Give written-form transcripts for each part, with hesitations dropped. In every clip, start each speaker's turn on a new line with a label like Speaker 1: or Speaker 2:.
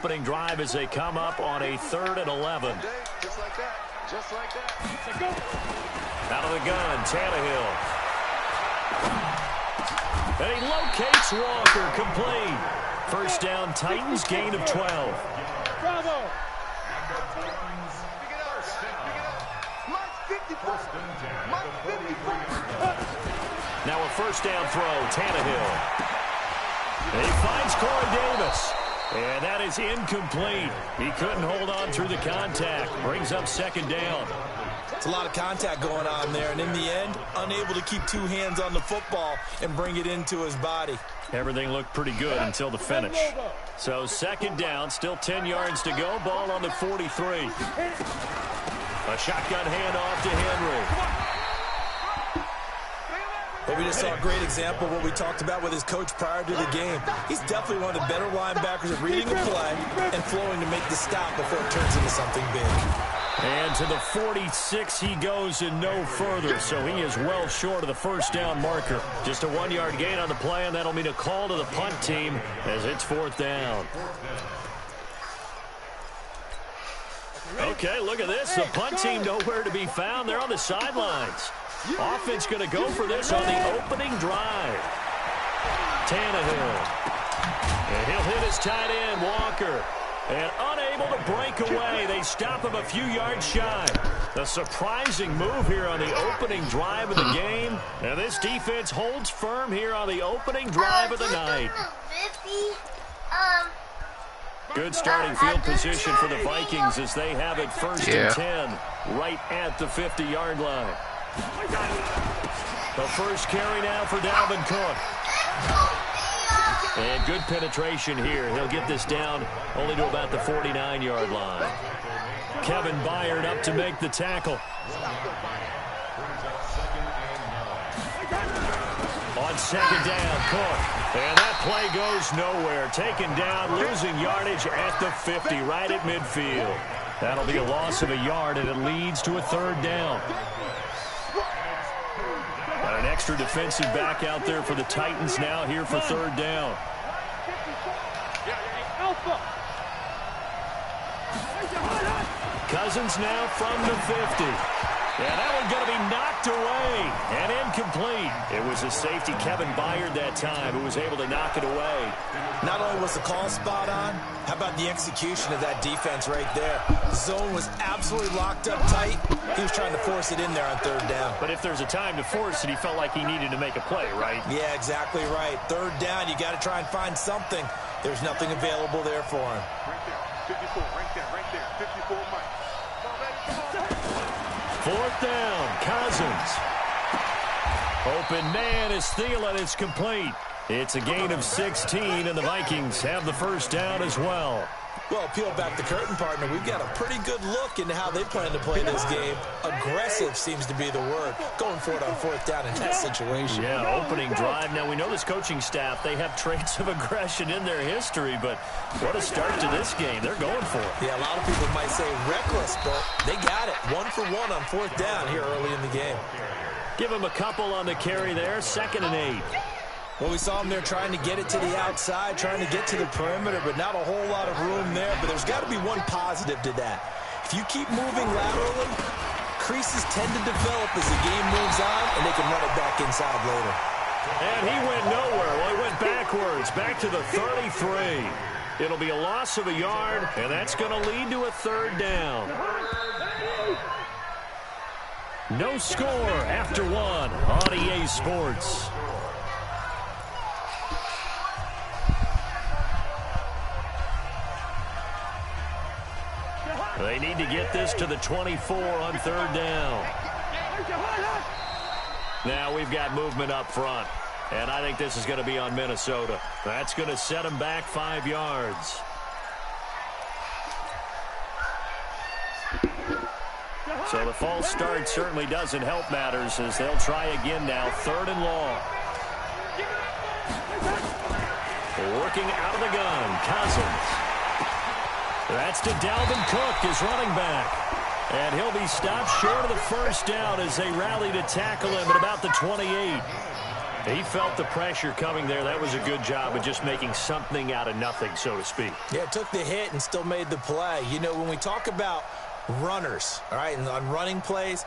Speaker 1: Opening drive as they come up on a 3rd and 11.
Speaker 2: Just like that. Just like that.
Speaker 1: Out of the gun, Tannehill. And he locates Walker, complete. First down, Titans, gain of 12.
Speaker 3: Bravo.
Speaker 1: Now a first down throw, Tannehill. And he finds Corey Davis. And that is incomplete. He couldn't hold on through the contact. Brings up 2nd down.
Speaker 4: It's a lot of contact going on there, and in the end, unable to keep 2 hands on the football and bring it into his body.
Speaker 1: Everything looked pretty good until the finish. So 2nd down, still 10 yards to go. Ball on the 43. A shotgun handoff to Henry.
Speaker 4: But we just saw a great example of what we talked about with his coach prior to the game. He's definitely one of the better linebackers at reading a play and flowing to make the stop before it turns into something big.
Speaker 1: And to the 46 he goes and no further, so he is well short of the first down marker. Just a 1-yard gain on the play, and that'll mean a call to the punt team as it's 4th down. Okay, look at this. The punt team nowhere to be found. They're on the sidelines. Offense going to go for this on the opening drive. Tannehill. And he'll hit his tight end, Walker. And unable to break away. They stop him a few yards shy. A surprising move here on the opening drive of the game. And this defense holds firm here on the opening drive of the night. Good starting field position for the Vikings as they have it 1st and 10 right at the 50-yard line. The first carry now for Dalvin Cook. And good penetration here. He'll get this down only to about the 49-yard line. Kevin Byard up to make the tackle. On 2nd down, Cook. And that play goes nowhere. Taken down, losing yardage at the 50, right at midfield. That'll be a loss of a yard, and it leads to a 3rd down. Got an extra defensive back out there for the Titans now here for 3rd down. Cousins now from the 50. Yeah, that one's going to be knocked away and incomplete. It was a safety, Kevin Byard, that time, who was able to knock it away.
Speaker 4: Not only was the call spot on, how about the execution of that defense right there? The zone was absolutely locked up tight. He was trying to force it in there on 3rd down.
Speaker 1: But if there's a time to force it, he felt like he needed to make a play, right?
Speaker 4: Yeah, exactly right. 3rd down, you got to try and find something. There's nothing available there for him.
Speaker 2: Right there, 54, right there, 54 Mike.
Speaker 1: 4th down, Cousins. Open man is Thielen. It's complete. It's a gain of 16, and the Vikings have the first down as well.
Speaker 4: Well, peel back the curtain, partner. We've got a pretty good look into how they plan to play this game. Aggressive seems to be the word. Going for it on 4th down in that situation.
Speaker 1: Yeah, opening drive. Now, we know this coaching staff, they have traits of aggression in their history, but what a start to this game. They're going for it.
Speaker 4: Yeah, a lot of people might say reckless, but they got it. 1 for 1 on 4th down here early in the game.
Speaker 1: Give him a couple on the carry there. 2nd and 8.
Speaker 4: Well, we saw him there trying to get it to the outside, trying to get to the perimeter, but not a whole lot of room there. But there's got to be one positive to that. If you keep moving laterally, creases tend to develop as the game moves on, and they can run it back inside later.
Speaker 1: And he went nowhere. Well, he went backwards, back to the 33. It'll be a loss of a yard, and that's going to lead to a 3rd down. No score after 1 on EA Sports. They need to get this to the 24 on 3rd down. Now we've got movement up front, and I think this is going to be on Minnesota. That's going to set them back 5 yards. So the false start certainly doesn't help matters as they'll try again now, 3rd and long. Working out of the gun, Cousins. That's to Dalvin Cook, his running back. And he'll be stopped short of the first down as they rally to tackle him at about the 28. He felt the pressure coming there. That was a good job of just making something out of nothing, so to speak.
Speaker 4: Yeah, took the hit and still made the play. You know, when we talk about runners, all right, and on running plays,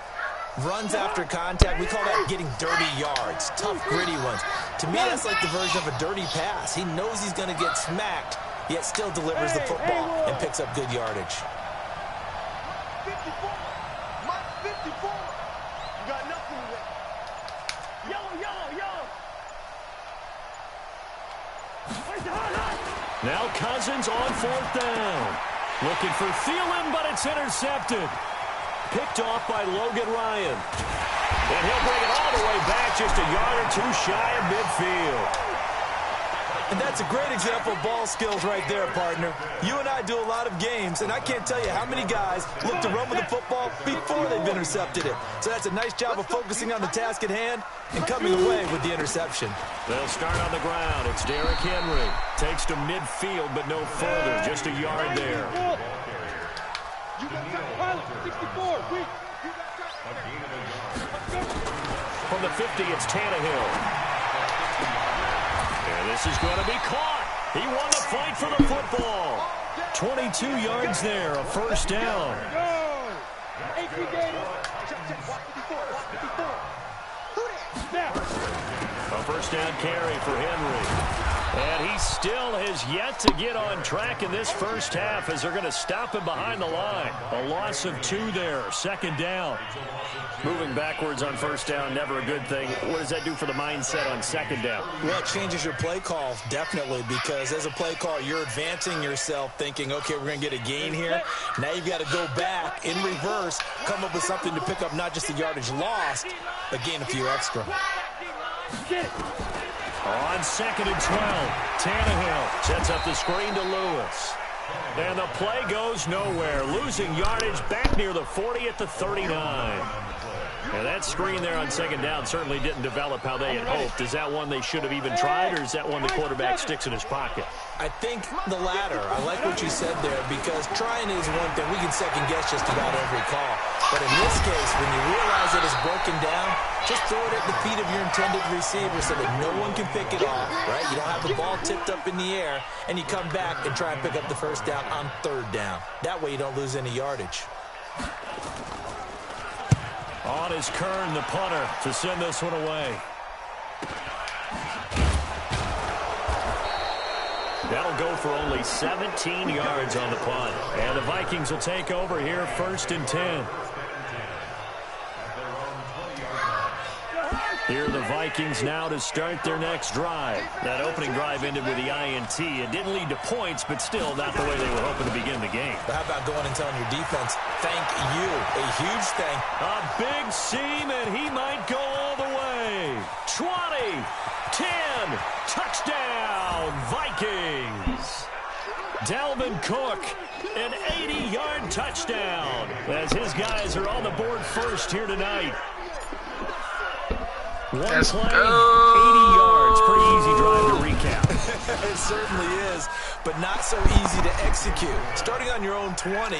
Speaker 4: runs after contact, we call that getting dirty yards, tough, gritty ones. To me, that's like the version of a dirty pass. He knows he's going to get smacked, yet still delivers the football and picks up good yardage.
Speaker 2: 54. Mark 54. You got nothing with it. Yellow, yellow, yellow.
Speaker 1: Now Cousins on 4th down. Looking for Thielen, but it's intercepted. Picked off by Logan Ryan. And he'll bring it all the way back, just a yard or two shy of midfield.
Speaker 4: And that's a great example of ball skills right there, partner. You and I do a lot of games, and I can't tell you how many guys look to run with the football before they've intercepted it. So that's a nice job of focusing on the task at hand and coming away with the interception.
Speaker 1: They'll start on the ground. It's Derrick Henry. Takes to midfield, but no further. Just a yard there.
Speaker 2: You got pilot 64. Weak.
Speaker 1: From the 50, it's Tannehill. And this is going to be caught. He won the fight for the football. 22 yards there, a first down. A first down carry for Henry. And he still has yet to get on track in this first half as they're going to stop him behind the line. A loss of 2 there, second down. Moving backwards on first down, never a good thing. What does that do for the mindset on second down?
Speaker 4: Well, it changes your play call, definitely, because as a play call, you're advancing yourself thinking, okay, we're going to get a gain here. Now you've got to go back in reverse, come up with something to pick up not just the yardage lost, but gain a few extra.
Speaker 1: On 2nd and 12, Tannehill sets up the screen to Lewis. And the play goes nowhere. Losing yardage back near the 40 at the 39. And that screen there on second down certainly didn't develop how they had hoped. Is that one they should have even tried, or is that one the quarterback sticks in his pocket?
Speaker 4: I think the latter. I like what you said there, because trying is one thing. We can second-guess just about every call. But in this case, when you realize it is broken down, just throw it at the feet of your intended receiver so that no one can pick it off, right? You don't have the ball tipped up in the air, and you come back and try and pick up the first down on third down. That way you don't lose any yardage.
Speaker 1: On is Kern, the punter, to send this one away. That'll go for only 17 yards on the punt. And the Vikings will take over here, 1st and 10. Here are the Vikings now to start their next drive. That opening drive ended with the INT. It didn't lead to points, but still not the way they were hoping to begin the game.
Speaker 4: But how about going and telling your defense, thank you, a huge thank.
Speaker 1: A big seam, and he might go all the way. 20, 10, touchdown, Vikings. Dalvin Cook, an 80-yard touchdown, as his guys are on the board first here tonight. One play, 80 yards. Pretty easy drive to recap.
Speaker 4: It certainly is, but not so easy to execute. Starting on your own 20,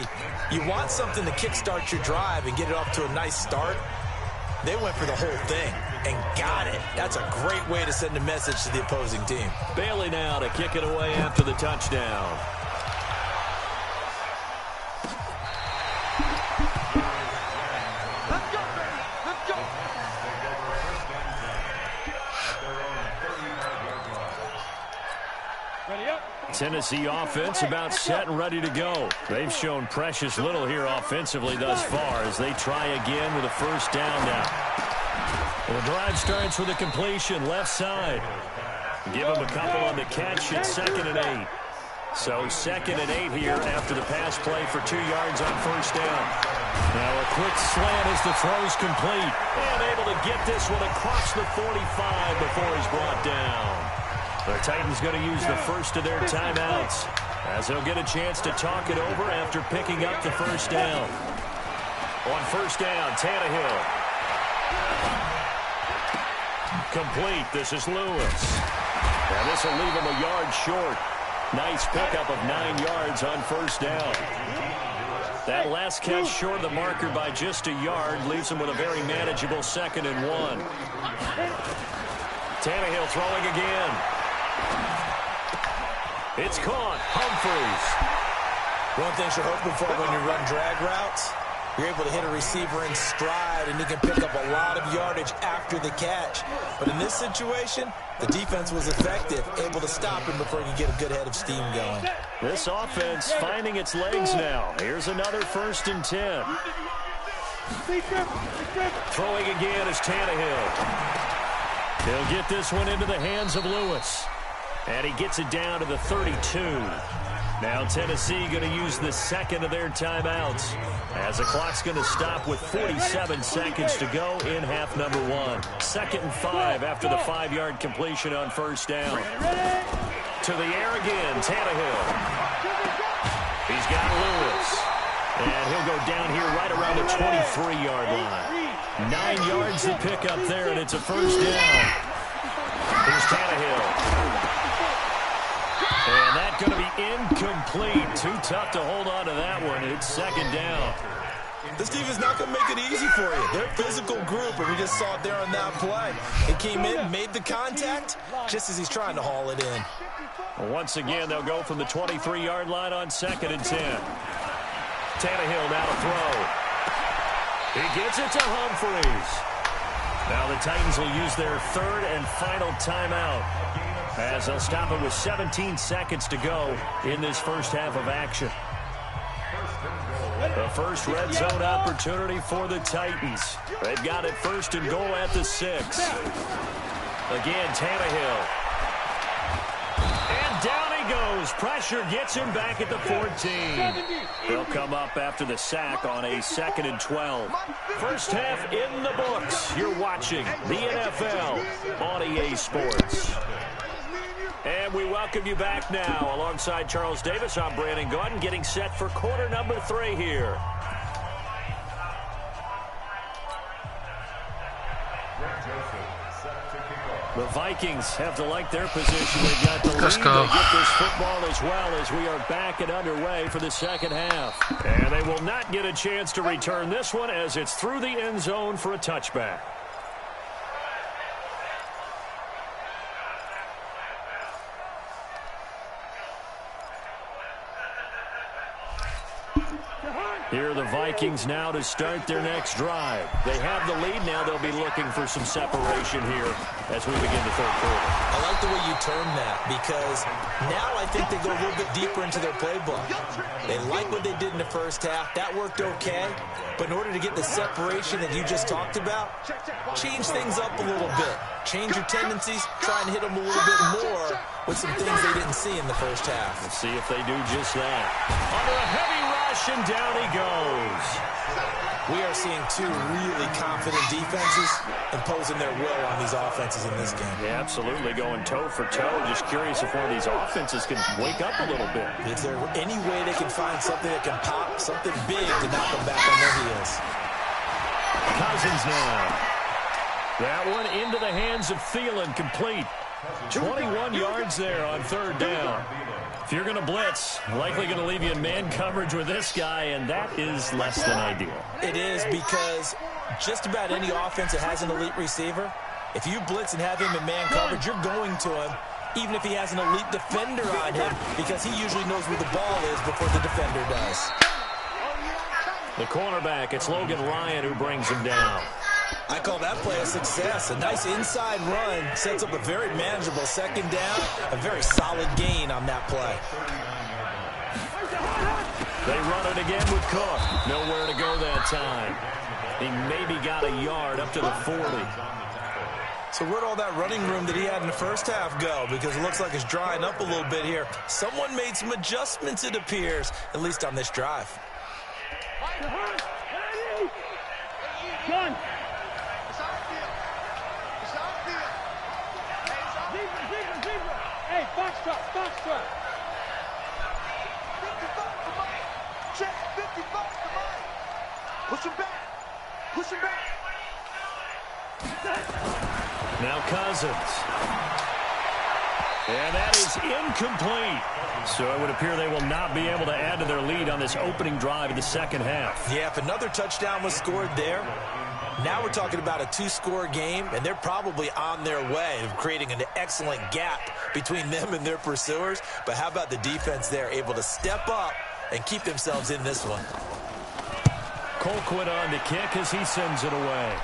Speaker 4: you want something to kickstart your drive and get it off to a nice start. They went for the whole thing and got it. That's a great way to send a message to the opposing team.
Speaker 1: Bailey now to kick it away after the touchdown. Tennessee offense about set and ready to go. They've shown precious little here offensively thus far as they try again with a first down now. Well, the drive starts with a completion left side. Give them a couple on the catch at 2nd and 8. So 2nd and 8 here after the pass play for 2 yards on first down. Now a quick slant as the throw's complete. And able to get this one across the 45 before he's brought down. The Titans going to use the first of their timeouts as they'll get a chance to talk it over after picking up the first down. On first down, Tannehill. Complete. This is Lewis. And this will leave him a yard short. Nice pickup of 9 yards on first down. That last catch short of the marker by just a yard leaves him with a very manageable 2nd and 1. Tannehill throwing again. It's caught. Humphries.
Speaker 4: One thing you're hoping for when you run drag routes, you're able to hit a receiver in stride, and you can pick up a lot of yardage after the catch. But in this situation, the defense was effective, able to stop him before he could get a good head of steam going.
Speaker 1: This offense finding its legs now. Here's another 1st and 10. Throwing again is Tannehill. He'll get this one into the hands of Lewis. And he gets it down to the 32. Now Tennessee going to use the second of their timeouts, as the clock's going to stop with 47 seconds to go in half number 1. 2nd and 5 after the 5-yard completion on 1st down. To the air again, Tannehill. He's got Lewis. And he'll go down here right around the 23-yard line. 9 yards to pick up there, and it's a 1st down. Here's Tannehill. And that's going to be incomplete. Too tough to hold on to that one. It's 2nd down.
Speaker 4: This defense is not going to make it easy for you. They're a physical group, and we just saw it there on that play. It came in, made the contact, just as he's trying to haul it in.
Speaker 1: Well, once again, they'll go from the 23-yard line on 2nd and 10. Tannehill now to throw. He gets it to Humphries. Now the Titans will use their 3rd and final timeout, as they'll stop it with 17 seconds to go in this first half of action. The first red zone opportunity for the Titans. They've got it 1st and goal at the 6. Again, Tannehill. And down he goes. Pressure gets him back at the 14. They'll come up after the sack on a 2nd and 12. First half in the books. You're watching the NFL on EA Sports. And we welcome you back now. Alongside Charles Davis, I'm Brandon Gaudin, getting set for quarter number 3 here. The Vikings have to like their position. They've got the lead.
Speaker 3: Let's go.
Speaker 1: They get this football as well, as we are back and underway for the second half. And they will not get a chance to return this one, as it's through the end zone for a touchback. Here are the Vikings now to start their next drive. They have the lead now. They'll be looking for some separation here as we begin the 3rd quarter.
Speaker 4: I like the way you term that, because now I think they go a little bit deeper into their playbook. They like what they did in the first half. That worked okay. But in order to get the separation that you just talked about, change things up a little bit. Change your tendencies, try and hit them a little bit more with some things they didn't see in the first half.
Speaker 1: Let's see if they do just that. Under a heavy rush, and down he goes.
Speaker 4: We are seeing 2 really confident defenses imposing their will on these offenses in this game.
Speaker 1: Yeah, absolutely, going toe for toe. Just curious if one of these offenses can wake up a little bit.
Speaker 4: Is there any way they can find something that can pop, something big to knock them back on their heels?
Speaker 1: Cousins now. That one into the hands of Thielen, complete. 21 yards there on 3rd down. If you're going to blitz, likely going to leave you in man coverage with this guy, and that is less than ideal.
Speaker 4: It is, because just about any offense that has an elite receiver, if you blitz and have him in man coverage, you're going to him, even if he has an elite defender on him, because he usually knows where the ball is before the defender does.
Speaker 1: The cornerback, it's Logan Ryan who brings him down.
Speaker 4: I call that play a success. A nice inside run sets up a very manageable 2nd down. A very solid gain on that play.
Speaker 1: They run it again with Cook. Nowhere to go that time. He maybe got a yard up to the 40.
Speaker 4: So where'd all that running room that he had in the first half go? Because it looks like it's drying up a little bit here. Someone made some adjustments, it appears, at least on this drive.
Speaker 2: Gun. Hey, box truck.
Speaker 5: Check, 55 to mine. Push him back.
Speaker 1: Now Cousins. And that is incomplete. So it would appear they will not be able to add to their lead on this opening drive of the second half.
Speaker 4: Yeah, if another touchdown was scored there, Now we're talking about a 2-score game, and they're probably on their way of creating an excellent gap between them and their pursuers. But how about the defense there, able to step up and keep themselves in this one?
Speaker 1: Colquitt on the kick as he sends it away.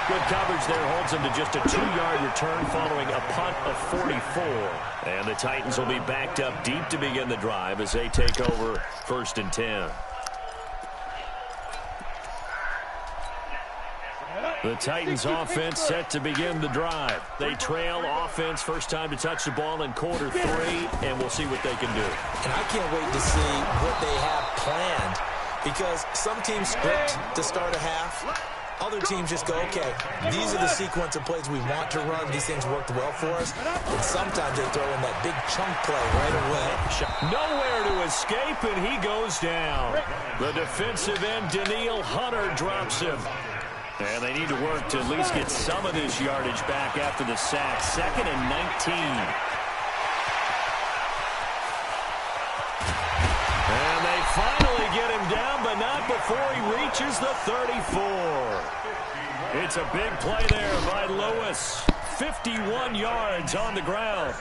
Speaker 1: Good coverage there, holds him to just a 2-yard return following a punt of 44. And the Titans will be backed up deep to begin the drive as they take over 1st and 10. The Titans offense set to begin the drive. They trail offense, first time to touch the ball in quarter 3, and we'll see what they can do.
Speaker 4: And I can't wait to see what they have planned, because some teams script to start a half. Other teams just go, okay, these are the sequence of plays we want to run. These things worked well for us. And sometimes they throw in that big chunk play right away.
Speaker 1: Nowhere to escape, and he goes down. The defensive end, Daniil Hunter, drops him. And they need to work to at least get some of this yardage back after the sack. 2nd and 19. And they finally get him down, but not before he reaches the 34. It's a big play there by Lewis. 51 yards on the ground.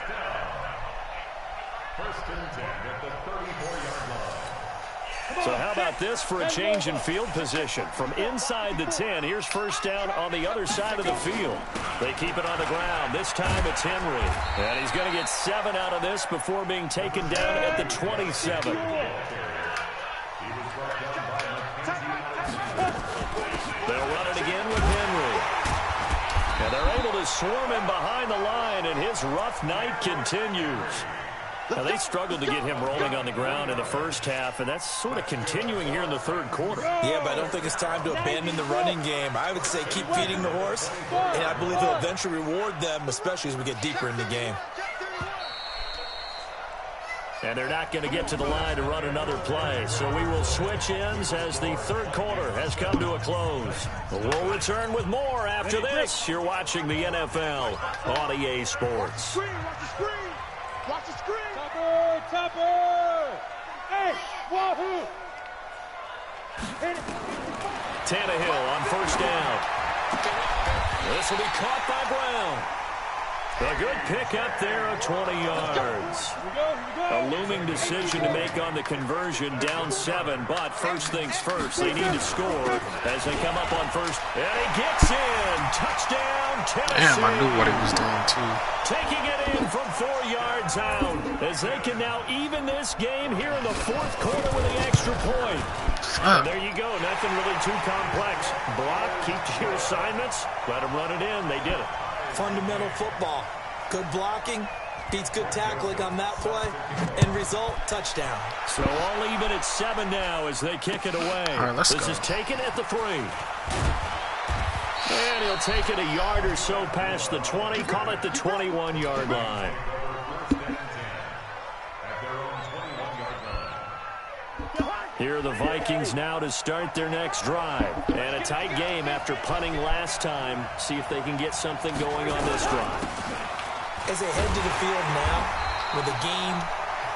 Speaker 3: 1st and 10 at the 34-yard line.
Speaker 1: So how about this for a change in field position? From inside the 10, here's 1st down on the other side of the field. They keep it on the ground. This time it's Henry. And he's going to get 7 out of this before being taken down at the 27. They'll run it again with Henry. And they're able to swarm him behind the line, and his rough night continues. Now, they struggled to get him rolling on the ground in the first half, and that's sort of continuing here in the 3rd quarter.
Speaker 4: Yeah, but I don't think it's time to abandon the running game. I would say keep feeding the horse, and I believe he'll eventually reward them, especially as we get deeper in the game.
Speaker 1: And they're not going to get to the line to run another play, so we will switch ends as the 3rd quarter has come to a close. We'll return with more after this. You're watching the NFL on EA Sports.
Speaker 2: Watch the screen.
Speaker 5: Topper! Hey, wahoo!
Speaker 1: Tannehill on 1st down. This will be caught by Brown. A good pickup there of 20 yards. A looming decision to make on the conversion, down 7, but first things first, they need to score as they come up on 1st. And he gets in. Touchdown, Tennessee.
Speaker 6: Damn, I knew what he was doing, too.
Speaker 1: Taking it in from 4 yards out as they can now even this game here in the 4th quarter with the extra point. And there you go. Nothing really too complex. Block, keep to your assignments, let them run it in. They did it.
Speaker 4: Fundamental football. Good blocking beats good tackling on that play. End result, touchdown.
Speaker 1: So all even at 7 now as they kick it away.
Speaker 6: All right, let's
Speaker 1: this
Speaker 6: go.
Speaker 1: is taken at the 3. And he'll take it a yard or so past the 20. Call it the 21-yard line. Here are the Vikings now to start their next drive. And a tight game after punting last time. See if they can get something going on this drive.
Speaker 4: As they head to the field now, with the game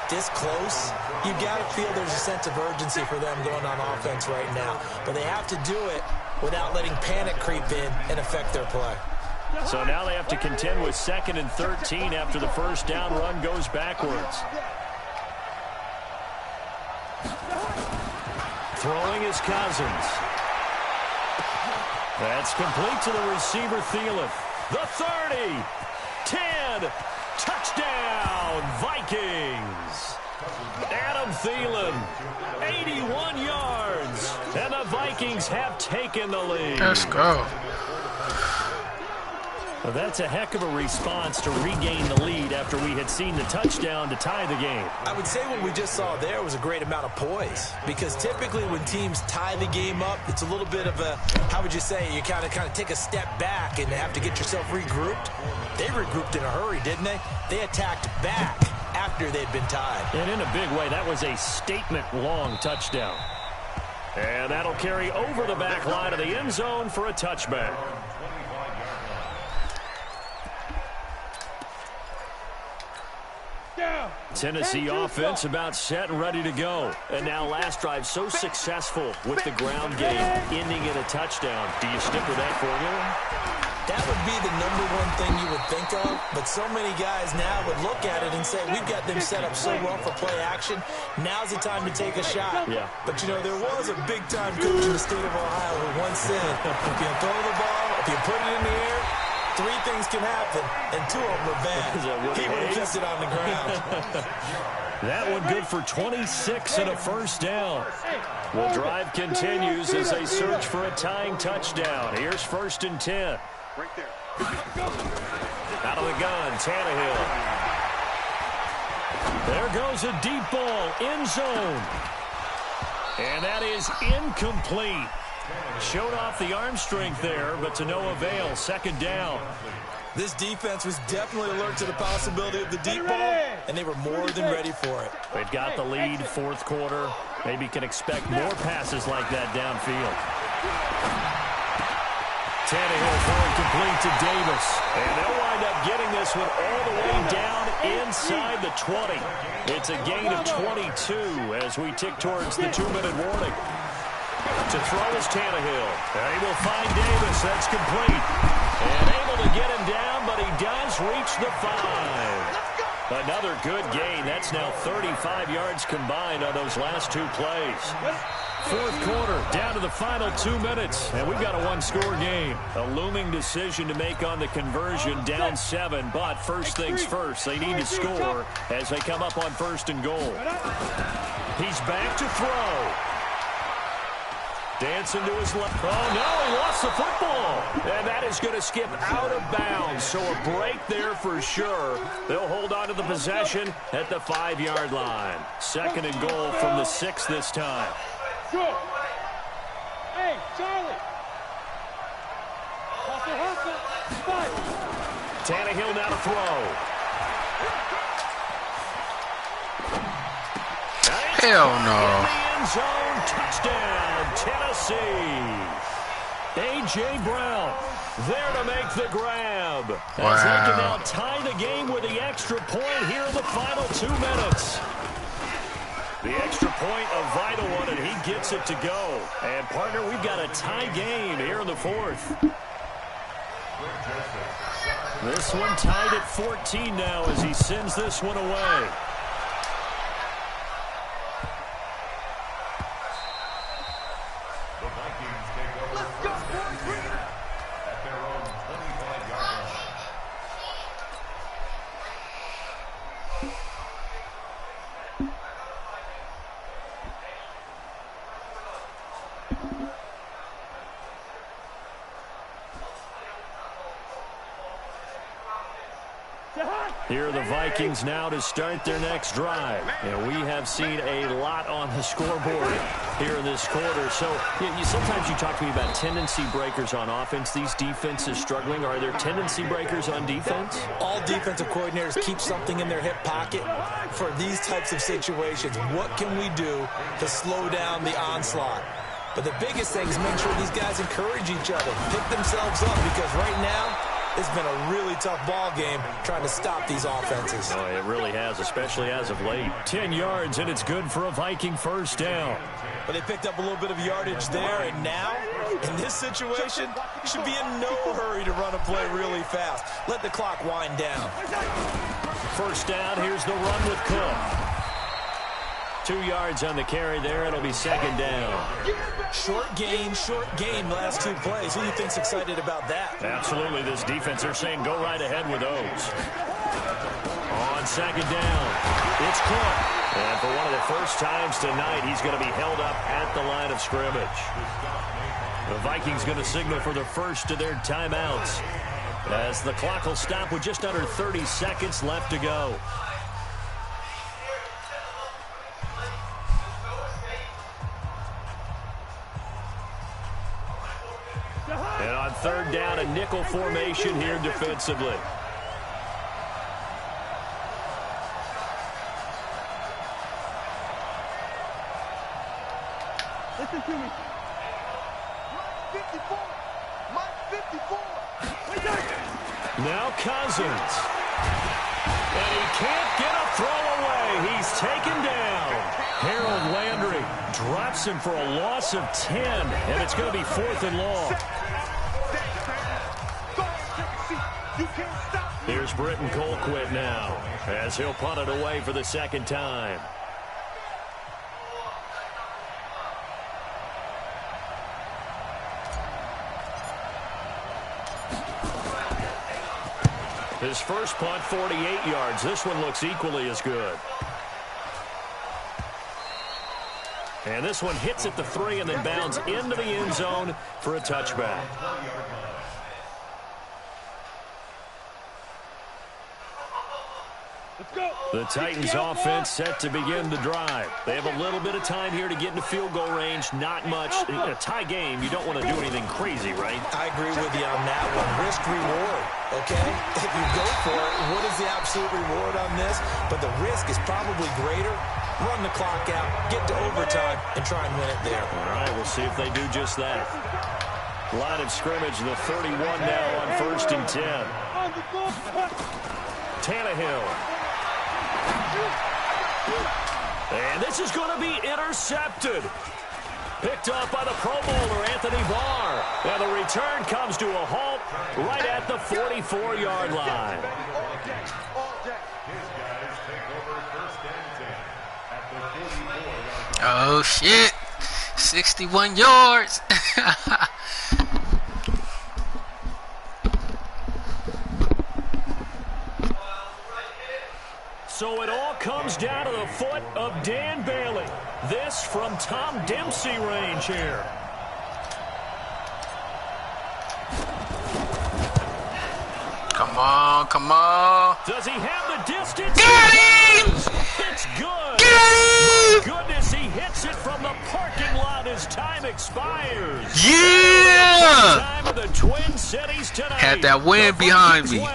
Speaker 4: this close, you got to feel there's a sense of urgency for them going on offense right now. But they have to do it without letting panic creep in and affect their play.
Speaker 1: So now they have to contend with 2nd and 13 after the 1st down run goes backwards. Throwing is Cousins. That's complete to the receiver, Thielen. The 30, 10, touchdown, Vikings. Adam Thielen, 81 yards, and the Vikings have taken the lead.
Speaker 6: Let's go.
Speaker 1: Well, that's a heck of a response to regain the lead after we had seen the touchdown to tie the game.
Speaker 4: I would say what we just saw there was a great amount of poise, because typically when teams tie the game up, it's a little bit of a, how would you say, you kind of take a step back and have to get yourself regrouped. They regrouped in a hurry, didn't they? They attacked back after they'd been tied.
Speaker 1: And in a big way, that was a statement-long touchdown. And that'll carry over the back line of the end zone for a touchback. Tennessee offense about set and ready to go. And now last drive so successful with the ground game ending in a touchdown. Do you stick with that formula?
Speaker 4: That would be the #1 thing you would think of, but so many guys now would look at it and say, we've got them set up so well for play action, now's the time to take a shot.
Speaker 1: Yeah.
Speaker 4: But, you know, there was a big-time coach in the state of Ohio who once said, if you throw the ball, if you put it in the air, 3 things can happen, and 2 of them are bad. He would have kept it on the ground.
Speaker 1: That one good for 26 and a first down. Well, drive continues as they search for a tying touchdown. Here's 1st and 10.
Speaker 2: Right there.
Speaker 1: Out of the gun, Tannehill. There goes a deep ball, end zone. And that is incomplete. Showed off the arm strength there, but to no avail. 2nd down.
Speaker 4: This defense was definitely alert to the possibility of the deep ball, and they were more than ready for it.
Speaker 1: They've got the lead, 4th quarter. Maybe can expect more passes like that downfield. Tannehill throwing complete to Davis. And they'll wind up getting this one all the way down inside the 20. It's a gain of 22 as we tick towards the 2-minute warning. To throw is Tannehill. And he will find Davis. That's complete. And able to get him down, but he does reach the 5. Another good gain. That's now 35 yards combined on those last 2 plays. 4th quarter, down to the final 2 minutes, and we've got a 1-score game. A looming decision to make on the conversion, down 7, but first things first, they need to score as they come up on 1st and goal. He's back to throw. Dancing to his left. Oh, no, he lost the football. And that is going to skip out of bounds, so a break there for sure. They'll hold on to the possession at the 5-yard line. 2nd and goal from the 6 this time.
Speaker 2: Good. Hey, Charlie. Hustle.
Speaker 1: Tannehill now to throw.
Speaker 6: Hell no.
Speaker 1: In the end zone, touchdown, Tennessee. A.J. Brown there to make the grab.
Speaker 6: Wow.
Speaker 1: As they can now tie the game with the extra point here in the final 2 minutes. The extra point, a vital one, and he gets it to go. And, partner, we've got a tie game here in the 4th. This one tied at 14 now as he sends this one away. Here are the Vikings now to start their next drive. And we have seen a lot on the scoreboard here in this quarter. So sometimes you talk to me about tendency breakers on offense. These defenses struggling. Are there tendency breakers on defense?
Speaker 4: All defensive coordinators keep something in their hip pocket for these types of situations. What can we do to slow down the onslaught? But the biggest thing is make sure these guys encourage each other, pick themselves up, because right now, it's been a really tough ball game trying to stop these offenses.
Speaker 1: Oh, it really has, especially as of late. 10 yards, and it's good for a Viking 1st down.
Speaker 4: But they picked up a little bit of yardage there, and now, in this situation, should be in no hurry to run a play really fast. Let the clock wind down.
Speaker 1: 1st down, here's the run with Cook. 2 yards on the carry there. It'll be 2nd down.
Speaker 4: Short game last 2 plays. Who do you think's excited about that?
Speaker 1: Absolutely. This defense, they're saying go right ahead with those. On 2nd down, it's Cook. And for one of the first times tonight, he's going to be held up at the line of scrimmage. The Vikings going to signal for the first of their timeouts as the clock will stop with just under 30 seconds left to go. And on 3rd down, a nickel formation here defensively.
Speaker 2: Listen to me. 54. Mike 54.
Speaker 1: Now Cousins. And he can't get a throw away. He's taken down. Harold Landry drops him for a loss of 10, and it's going to be 4th and long. Here's Britton Colquitt now, as he'll punt it away for the second time. His first punt, 48 yards. This one looks equally as good. And this one hits at the 3 and then bounds into the end zone for a touchback. The Titans offense set to begin the drive. They have a little bit of time here to get into field goal range. Not much. In a tie game, you don't want to do anything crazy, right?
Speaker 4: I agree with you on that one. Risk reward, okay? If you go for it, what is the absolute reward on this? But the risk is probably greater. Run the clock out, get to overtime, and try and win it there.
Speaker 1: All right, we'll see if they do just that. Line of scrimmage, the 31 now on 1st and 10. Tannehill. And this is going to be intercepted. Picked off by the Pro Bowler, Anthony Barr. And the return comes to a halt right at the 44-yard line.
Speaker 6: Oh, shit. 61 yards.
Speaker 1: So it all comes down to the foot of Dan Bailey. This from Tom Dempsey range here.
Speaker 6: Come on, come on.
Speaker 1: Does he have the distance?
Speaker 6: Get him!
Speaker 1: It's good.
Speaker 6: Get him!
Speaker 1: My goodness, he hits it from the parking lot as time expires.
Speaker 6: Yeah!
Speaker 1: Time of the Twin Cities tonight.
Speaker 6: Had that win behind me.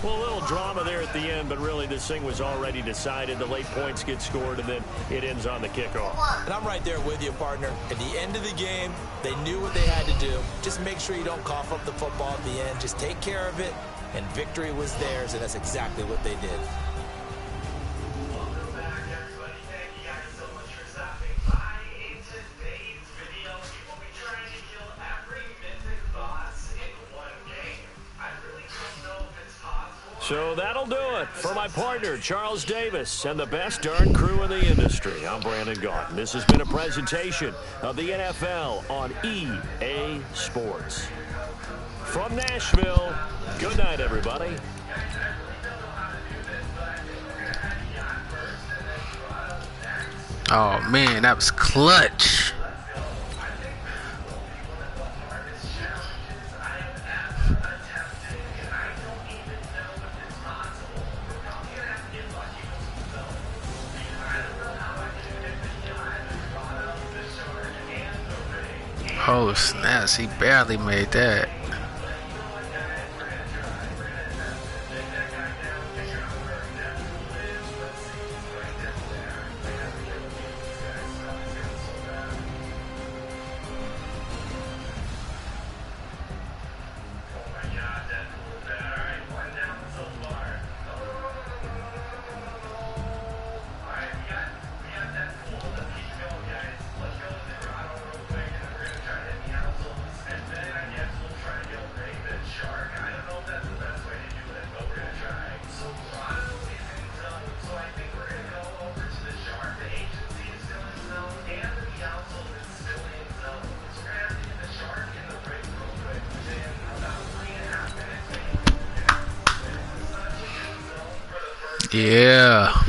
Speaker 1: Well, a little drama there at the end, but really this thing was already decided. The late points get scored, and then it ends on the kickoff.
Speaker 4: And I'm right there with you, partner. At the end of the game, they knew what they had to do. Just make sure you don't cough up the football at the end. Just take care of it, and victory was theirs, and that's exactly what they did.
Speaker 1: So that'll do it for my partner, Charles Davis, and the best darn crew in the industry. I'm Brandon Gaughan. This has been a presentation of the NFL on EA Sports. From Nashville, good night, everybody.
Speaker 6: Oh, man, that was clutch. Oh, snaps. He barely made that. Yeah.